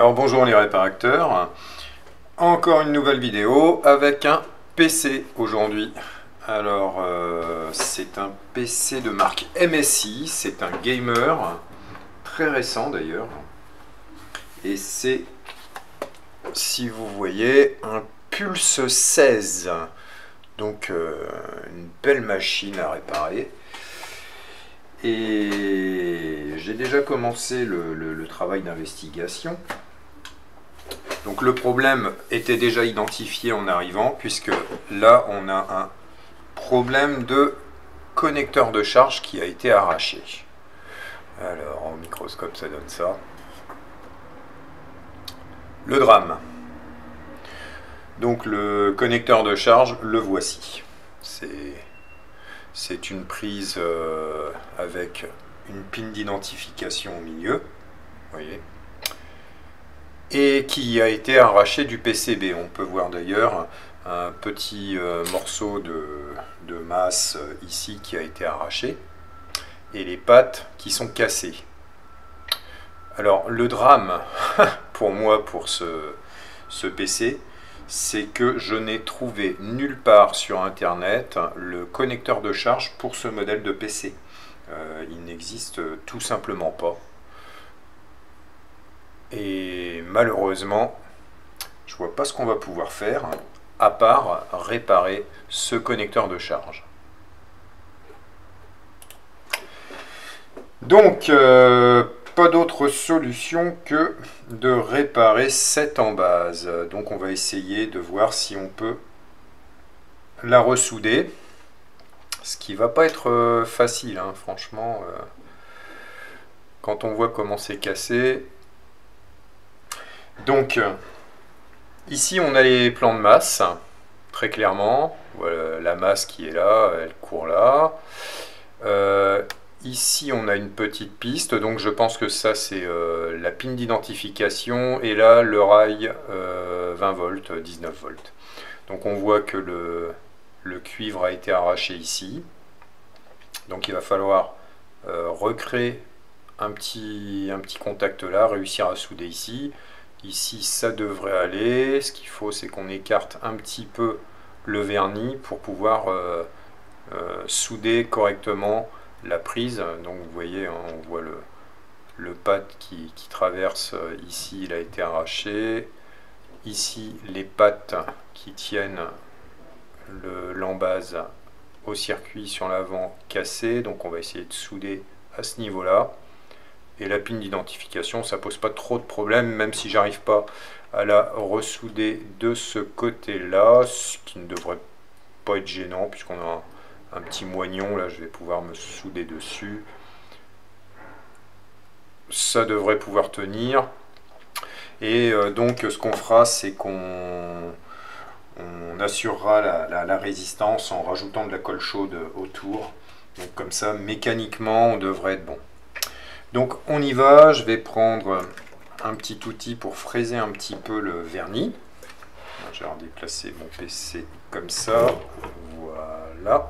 Alors bonjour les réparateurs, encore une nouvelle vidéo avec un PC aujourd'hui. Alors c'est un PC de marque MSI, c'est un gamer, très récent d'ailleurs. Et c'est, si vous voyez, un Pulse 16. Donc une belle machine à réparer. Et j'ai déjà commencé le travail d'investigation. Donc le problème était déjà identifié en arrivant, puisque là on a un problème de connecteur de charge qui a été arraché. Alors en microscope ça donne ça. Le drame. Donc le connecteur de charge, le voici. C'est une prise avec une pin d'identification au milieu. Vous voyez, et qui a été arraché du PCB. On peut voir d'ailleurs un petit morceau de masse ici qui a été arraché et les pattes qui sont cassées. Alors le drame pour moi pour ce PC, c'est que je n'ai trouvé nulle part sur internet le connecteur de charge pour ce modèle de PC. Il n'existe tout simplement pas. Et malheureusement, je vois pas ce qu'on va pouvoir faire à part réparer ce connecteur de charge. Donc, pas d'autre solution que de réparer cette embase. Donc, on va essayer de voir si on peut la ressouder. Ce qui va pas être facile, hein, franchement. Quand on voit comment c'est cassé. Donc, ici on a les plans de masse, très clairement. Voilà, la masse qui est là, elle court là. Ici on a une petite piste, donc je pense que ça c'est la pin d'identification, et là le rail 20 volts, 19 volts. Donc on voit que le cuivre a été arraché ici. Donc il va falloir recréer un petit contact là, réussir à souder ici. Ici, ça devrait aller. Ce qu'il faut, c'est qu'on écarte un petit peu le vernis pour pouvoir souder correctement la prise. Donc, vous voyez, hein, on voit le pad qui traverse ici, il a été arraché. Ici, les pattes qui tiennent l'embase au circuit sur l'avant cassé. Donc, on va essayer de souder à ce niveau-là. Et la pin d'identification, ça pose pas trop de problème, même si j'arrive pas à la ressouder de ce côté-là, ce qui ne devrait pas être gênant, puisqu'on a un petit moignon, là je vais pouvoir me souder dessus. Ça devrait pouvoir tenir. Et donc ce qu'on fera, c'est qu'on assurera la résistance en rajoutant de la colle chaude autour. Donc comme ça, mécaniquement, on devrait être bon. Donc on y va, je vais prendre un petit outil pour fraiser un petit peu le vernis. Je vais redéplacer mon PC comme ça, voilà.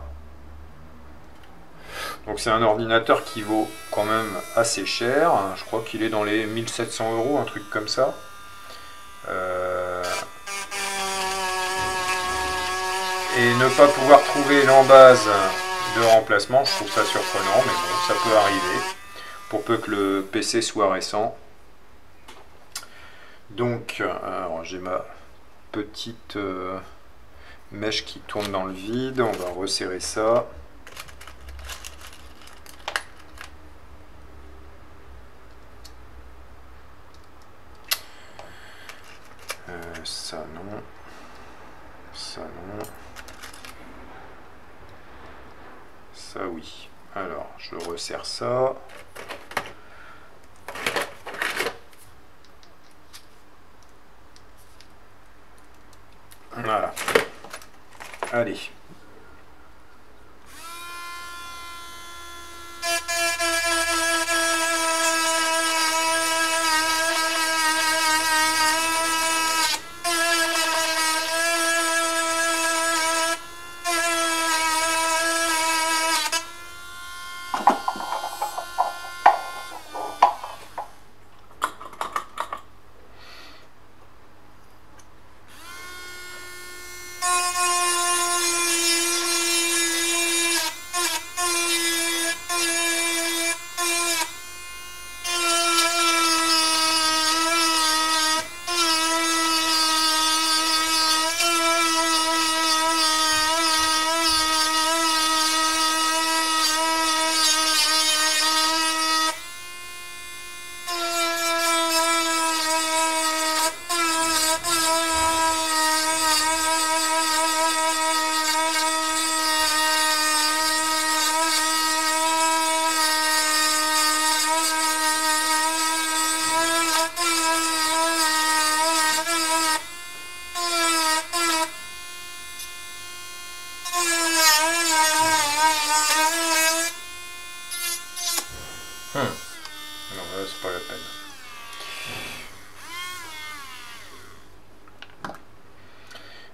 Donc c'est un ordinateur qui vaut quand même assez cher, je crois qu'il est dans les 1700 €, un truc comme ça. Et ne pas pouvoir trouver l'embase de remplacement, je trouve ça surprenant, mais bon, ça peut arriver. Pour peu que le PC soit récent. Donc, j'ai ma petite mèche qui tourne dans le vide. On va resserrer ça. Ça non. Ça non. Ça oui. Alors, je resserre ça. Voilà. Allez.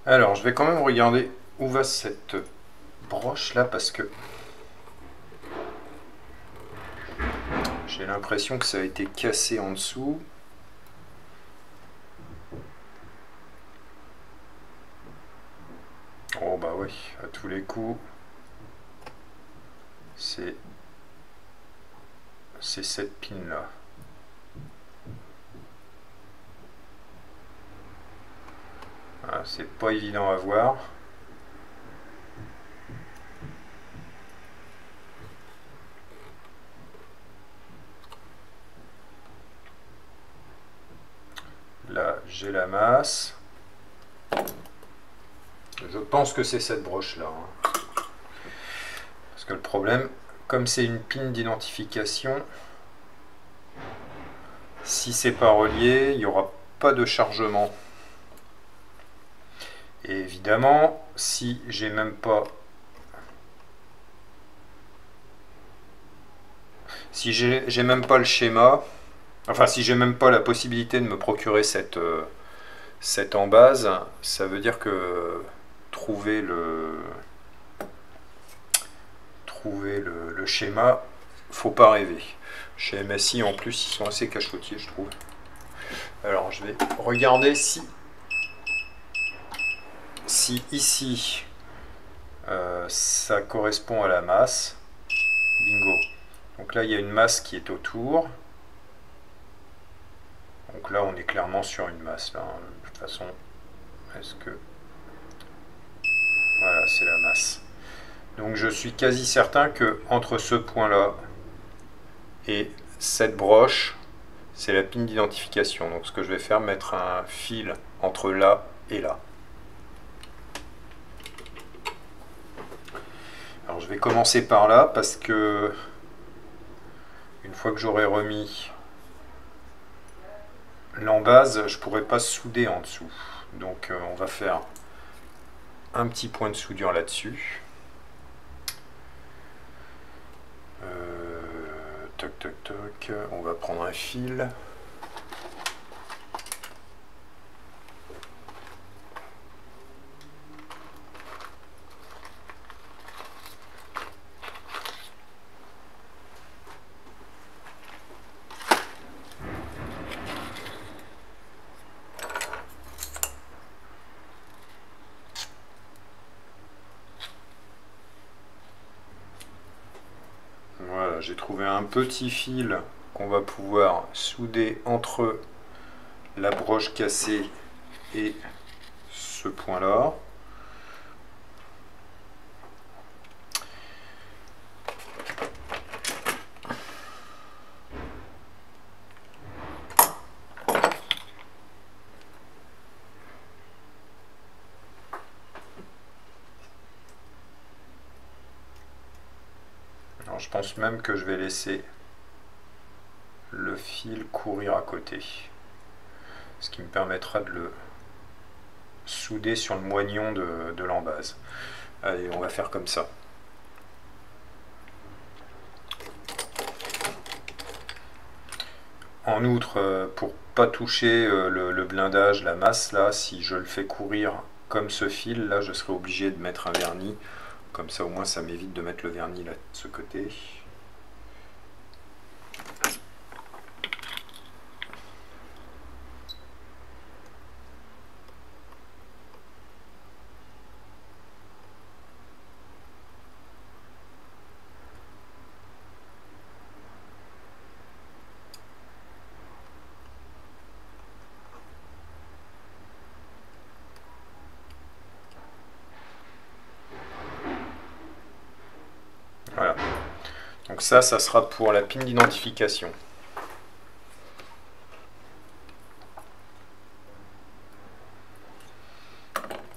Alors, je vais quand même regarder où va cette broche là parce que j'ai l'impression que ça a été cassé en dessous. Oh bah oui, à tous les coups, c'est cette pin là. Ah, c'est pas évident à voir. Là, j'ai la masse. Je pense que c'est cette broche là. Parce que le problème, comme c'est une pin d'identification, si c'est pas relié, il n'y aura pas de chargement. Et évidemment, si j'ai même pas le schéma, enfin si j'ai même pas la possibilité de me procurer cette embase, ça veut dire que trouver le schéma, faut pas rêver. Chez MSI en plus ils sont assez cachotiers je trouve. Alors je vais regarder si ici ça correspond à la masse. Bingo. Donc là il y a une masse qui est autour. Donc là on est clairement sur une masse là. De toute façon, est-ce que... Voilà, c'est la masse. Donc je suis quasi certain que entre ce point là et cette broche, c'est la pin d'identification. Donc ce que je vais faire, mettre un fil entre là et là. Alors je vais commencer par là parce que une fois que j'aurai remis l'embase, je pourrai pas souder en dessous. Donc on va faire un petit point de soudure là-dessus. Toc toc toc, on va prendre un fil. Voilà, j'ai trouvé un petit fil qu'on va pouvoir souder entre la broche cassée et ce point là. Alors, je pense même que je vais laisser le fil courir à côté, ce qui me permettra de le souder sur le moignon de l'embase. Allez, on va faire comme ça. En outre, pour pas toucher le blindage, la masse là, si je le fais courir comme ce fil, là je serai obligé de mettre un vernis. Comme ça au moins ça m'évite de mettre le vernis là de ce côté. Voilà. Donc ça sera pour la pin d'identification.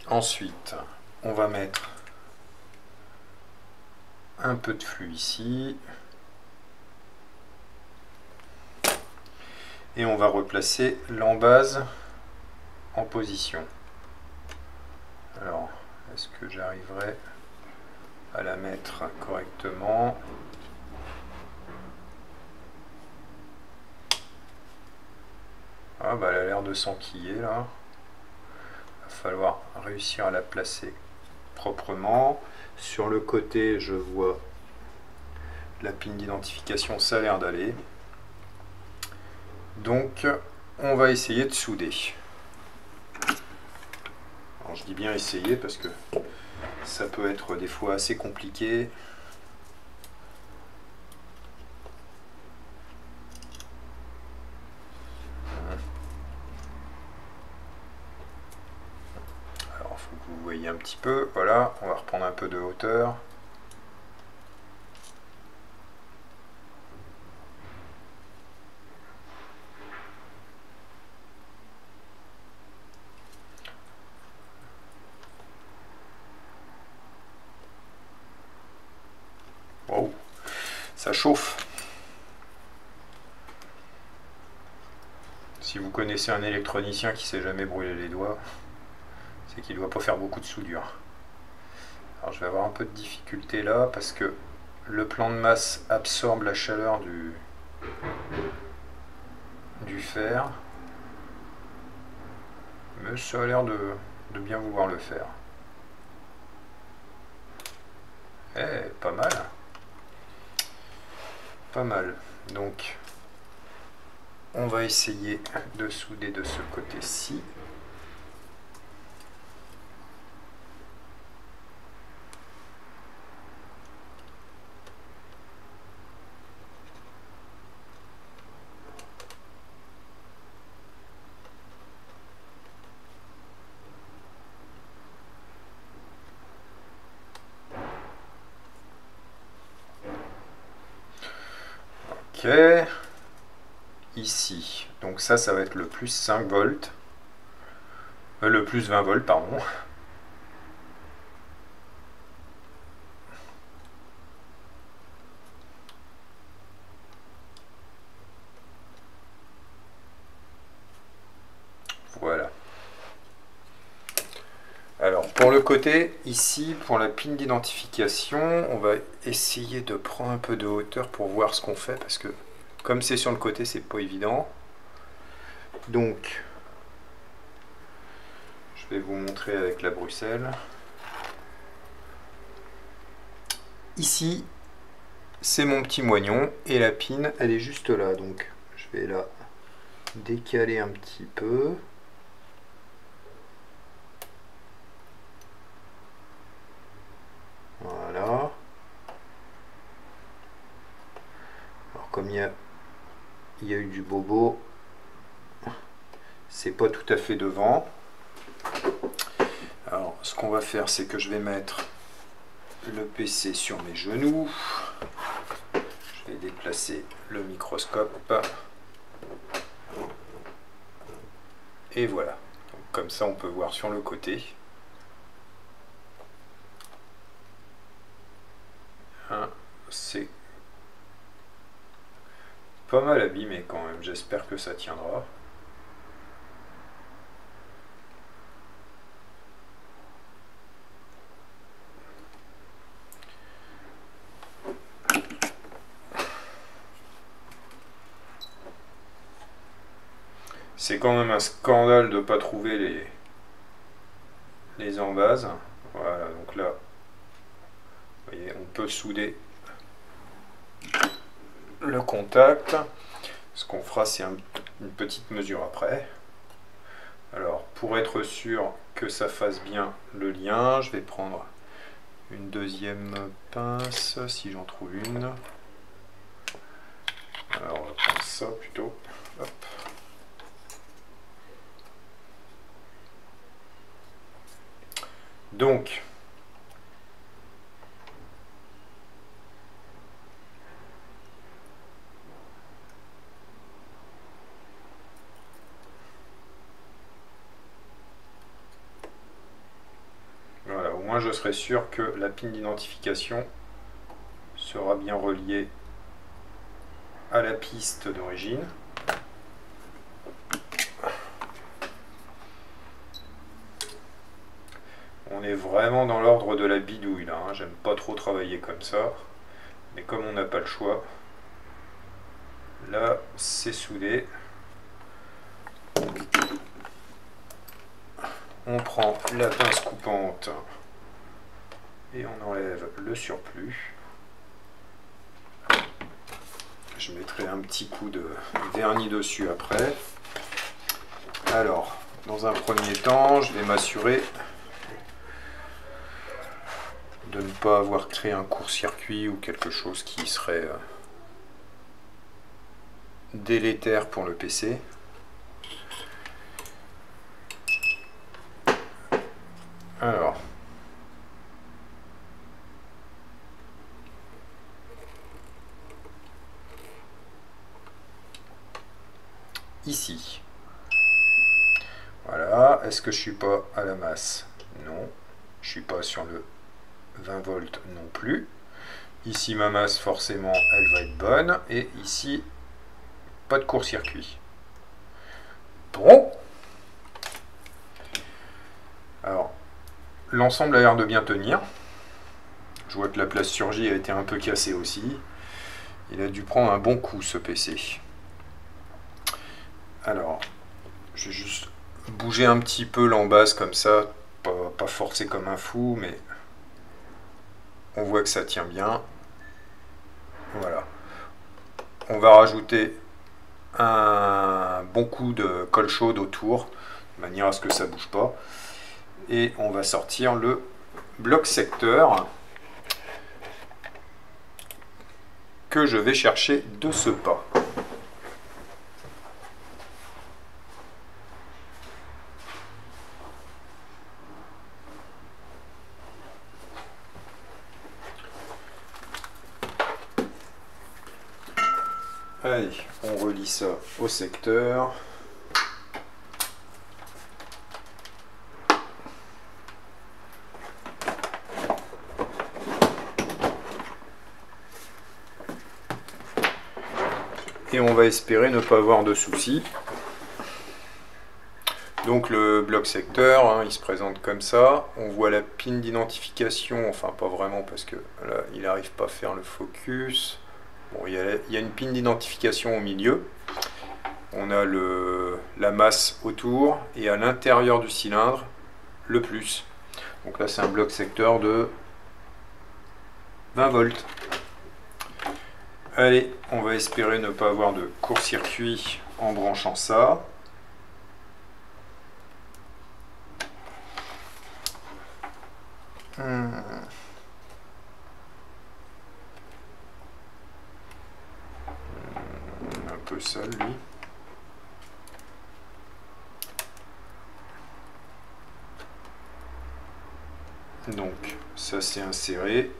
Ensuite, on va mettre un peu de flux ici. Et on va replacer l'embase en position. Alors, est-ce que j'arriverai à la mettre correctement? Ah bah elle a l'air de s'enquiller là. Il va falloir réussir à la placer proprement. Sur le côté, je vois la pin d'identification, ça a l'air d'aller. Donc, on va essayer de souder. Alors, je dis bien essayer parce que ça peut être des fois assez compliqué. Alors, il faut que vous voyez un petit peu. Voilà, on va reprendre un peu de hauteur. Wow, ça chauffe. Si vous connaissez un électronicien qui ne s'est jamais brûlé les doigts, c'est qu'il ne doit pas faire beaucoup de soudure. Alors je vais avoir un peu de difficulté là parce que le plan de masse absorbe la chaleur du fer. Mais ça a l'air de bien vouloir le faire. Eh, pas mal. Pas mal. Donc, on va essayer de souder de ce côté-ci. Ok, ici, donc ça va être le plus 5 volts, le plus 20 volts, pardon. Voilà. Alors pour le côté, ici, pour la pin d'identification, on va essayer de prendre un peu de hauteur pour voir ce qu'on fait, parce que comme c'est sur le côté, c'est pas évident. Donc, je vais vous montrer avec la Bruxelles. Ici, c'est mon petit moignon, et la pin, elle est juste là, donc je vais la décaler un petit peu. Voilà. Alors comme il y a eu du bobo, c'est pas tout à fait devant. Alors ce qu'on va faire, c'est que je vais mettre le PC sur mes genoux. Je vais déplacer le microscope. Et voilà. Donc, comme ça, on peut voir sur le côté. C'est pas mal abîmé quand même. J'espère que ça tiendra. C'est quand même un scandale de ne pas trouver les embases. Voilà, donc là, vous voyez, on peut souder le contact. Ce qu'on fera, c'est une petite mesure après. Alors, pour être sûr que ça fasse bien le lien, je vais prendre une deuxième pince, si j'en trouve une. Alors, on va prendre ça plutôt. Hop. Donc, voilà, au moins je serai sûr que la pin d'identification sera bien reliée à la piste d'origine. On est vraiment dans l'ordre de la bidouille là, hein. J'aime pas trop travailler comme ça, mais comme on n'a pas le choix, là c'est soudé. on prend la pince coupante et on enlève le surplus. Je mettrai un petit coup de vernis dessus après. Alors, dans un premier temps, je vais m'assurer de ne pas avoir créé un court-circuit ou quelque chose qui serait délétère pour le PC. Alors, ici, voilà. Est-ce que je suis pas à la masse? Non. Je suis pas sur le 20 volts non plus. Ici, ma masse, forcément, elle va être bonne. Et ici, pas de court-circuit. Bon. Alors, l'ensemble a l'air de bien tenir. Je vois que la place surgie a été un peu cassée aussi. Il a dû prendre un bon coup, ce PC. Alors, je vais juste bouger un petit peu l'embase comme ça. Pas forcer comme un fou, mais on voit que ça tient bien. Voilà. On va rajouter un bon coup de colle chaude autour, de manière à ce que ça ne bouge pas. Et on va sortir le bloc secteur que je vais chercher de ce pas. Allez, on relie ça au secteur. Et on va espérer ne pas avoir de soucis. Donc le bloc secteur, hein, il se présente comme ça. On voit la pin d'identification, enfin pas vraiment parce que là il n'arrive pas à faire le focus. Bon, il y a une pin d'identification au milieu. On a la masse autour et à l'intérieur du cylindre, le plus. Donc là c'est un bloc secteur de 20 volts. Allez, on va espérer ne pas avoir de court-circuit en branchant ça. Un peu sale lui. Donc ça c'est inséré.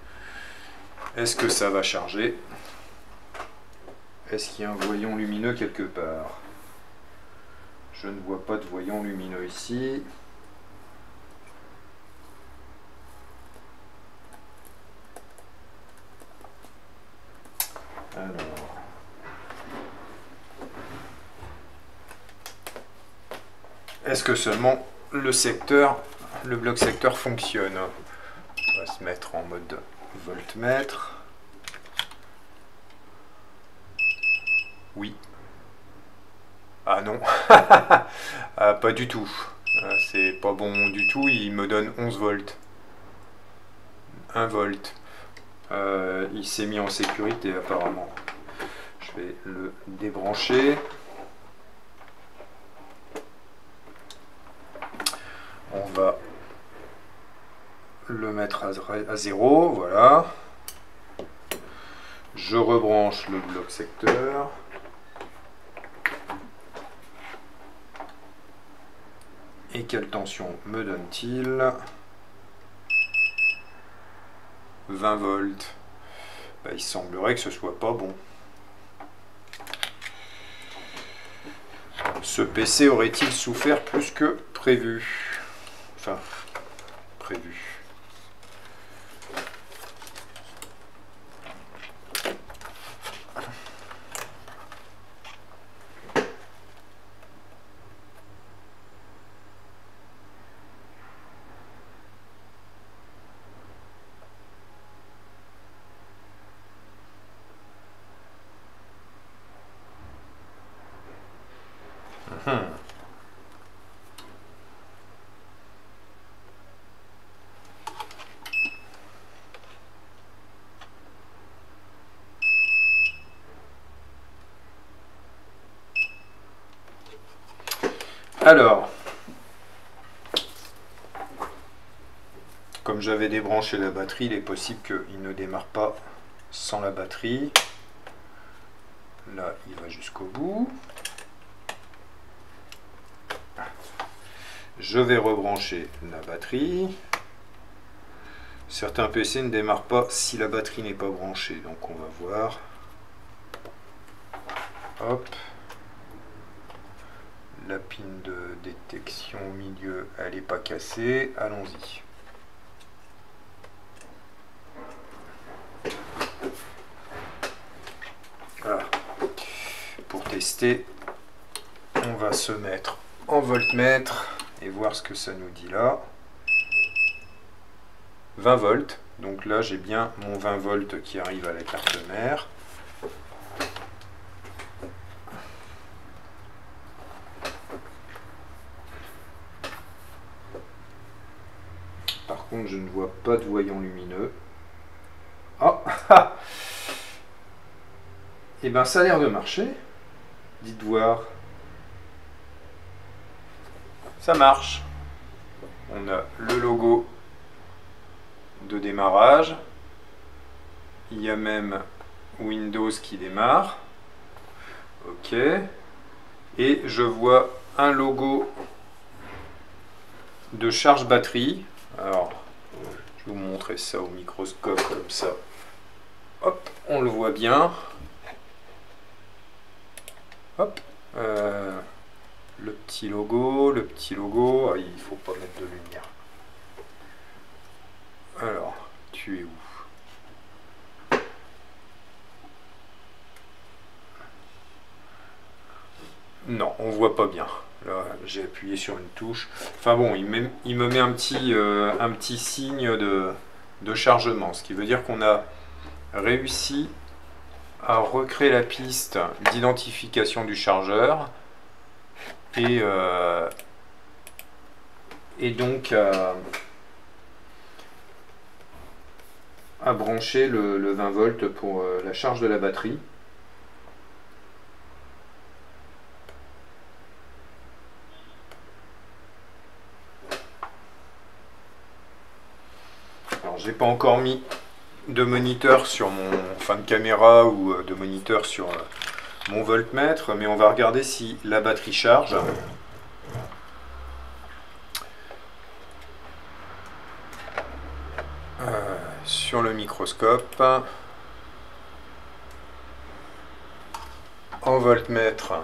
Est-ce que ça va charger? Est-ce qu'il y a un voyant lumineux quelque part? Je ne vois pas de voyant lumineux ici. Alors. Est-ce que seulement le bloc secteur fonctionne? On va se mettre en mode voltmètre. Oui. Ah non. Ah, pas du tout. C'est pas bon du tout. Il me donne 11 volts. 1 volt. Il s'est mis en sécurité apparemment. Je vais le débrancher. On va le mettre à 0. Voilà. Je rebranche le bloc secteur. Et quelle tension me donne-t-il? 20 volts. Ben, il semblerait que ce soit pas bon. Ce PC aurait-il souffert plus que prévu? Enfin, prévu. Alors, comme j'avais débranché la batterie, il est possible qu'il ne démarre pas sans la batterie. Là, il va jusqu'au bout. Je vais rebrancher la batterie. Certains PC ne démarrent pas si la batterie n'est pas branchée, donc on va voir. Hop. La pin de détection au milieu, elle n'est pas cassée. Allons-y. Voilà. Pour tester, on va se mettre en voltmètre et voir ce que ça nous dit là. 20 volts. Donc là, j'ai bien mon 20 volts qui arrive à la carte mère. Par contre, je ne vois pas de voyant lumineux. Oh, et bien, ça a l'air de marcher. Dites voir. Ça marche. On a le logo de démarrage. Il y a même Windows qui démarre. OK. Et je vois un logo de charge batterie. Alors, je vais vous montrer ça au microscope comme ça. Hop, on le voit bien. Hop. Le petit logo. Ah, il ne faut pas mettre de lumière. Alors, tu es où? Non, on voit pas bien. Là, j'ai appuyé sur une touche. Enfin bon, il me met un petit signe de chargement, ce qui veut dire qu'on a réussi à recréer la piste d'identification du chargeur et donc à brancher le 20 volts pour la charge de la batterie. Alors j'ai pas encore mis de moniteur sur mon de caméra ou de moniteur sur mon voltmètre, mais on va regarder si la batterie charge. Sur le microscope, en voltmètre,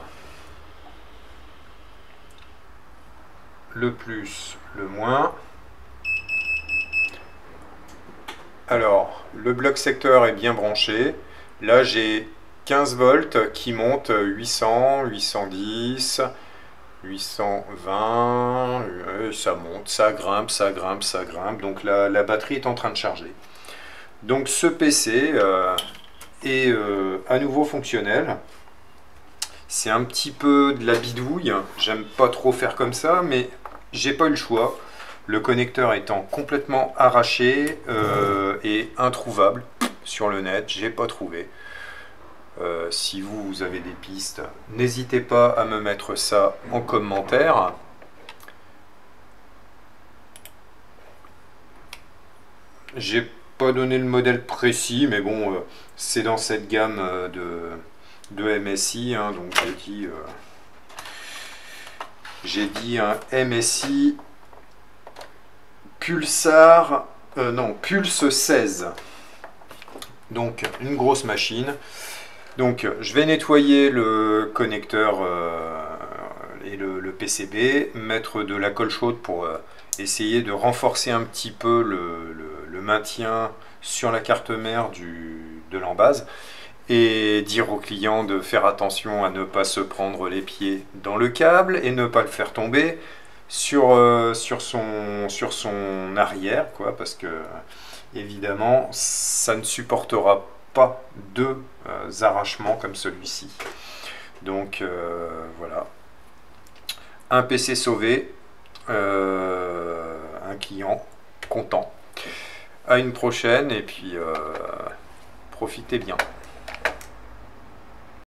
le plus, le moins. Alors, le bloc secteur est bien branché. Là, j'ai 15 volts qui montent 800, 810, 820. Ça monte, ça grimpe, ça grimpe, ça grimpe. Donc la batterie est en train de charger. Donc ce PC est à nouveau fonctionnel. C'est un petit peu de la bidouille. J'aime pas trop faire comme ça, mais j'ai pas eu le choix. Le connecteur étant complètement arraché et introuvable sur le net, j'ai pas trouvé. Si vous avez des pistes, n'hésitez pas à me mettre ça en commentaire. J'ai pas donné le modèle précis, mais bon, c'est dans cette gamme de MSI, hein, donc j'ai dit un MSI Pulsar, non, Pulse 16. Donc une grosse machine. Donc je vais nettoyer le connecteur et le PCB, mettre de la colle chaude pour essayer de renforcer un petit peu le maintien sur la carte mère de l'embase, et dire au client de faire attention à ne pas se prendre les pieds dans le câble et ne pas le faire tomber sur son arrière, quoi, parce que évidemment ça ne supportera pas deux arrachements comme celui-ci. Donc voilà, un PC sauvé, un client content. À une prochaine, et puis profitez bien.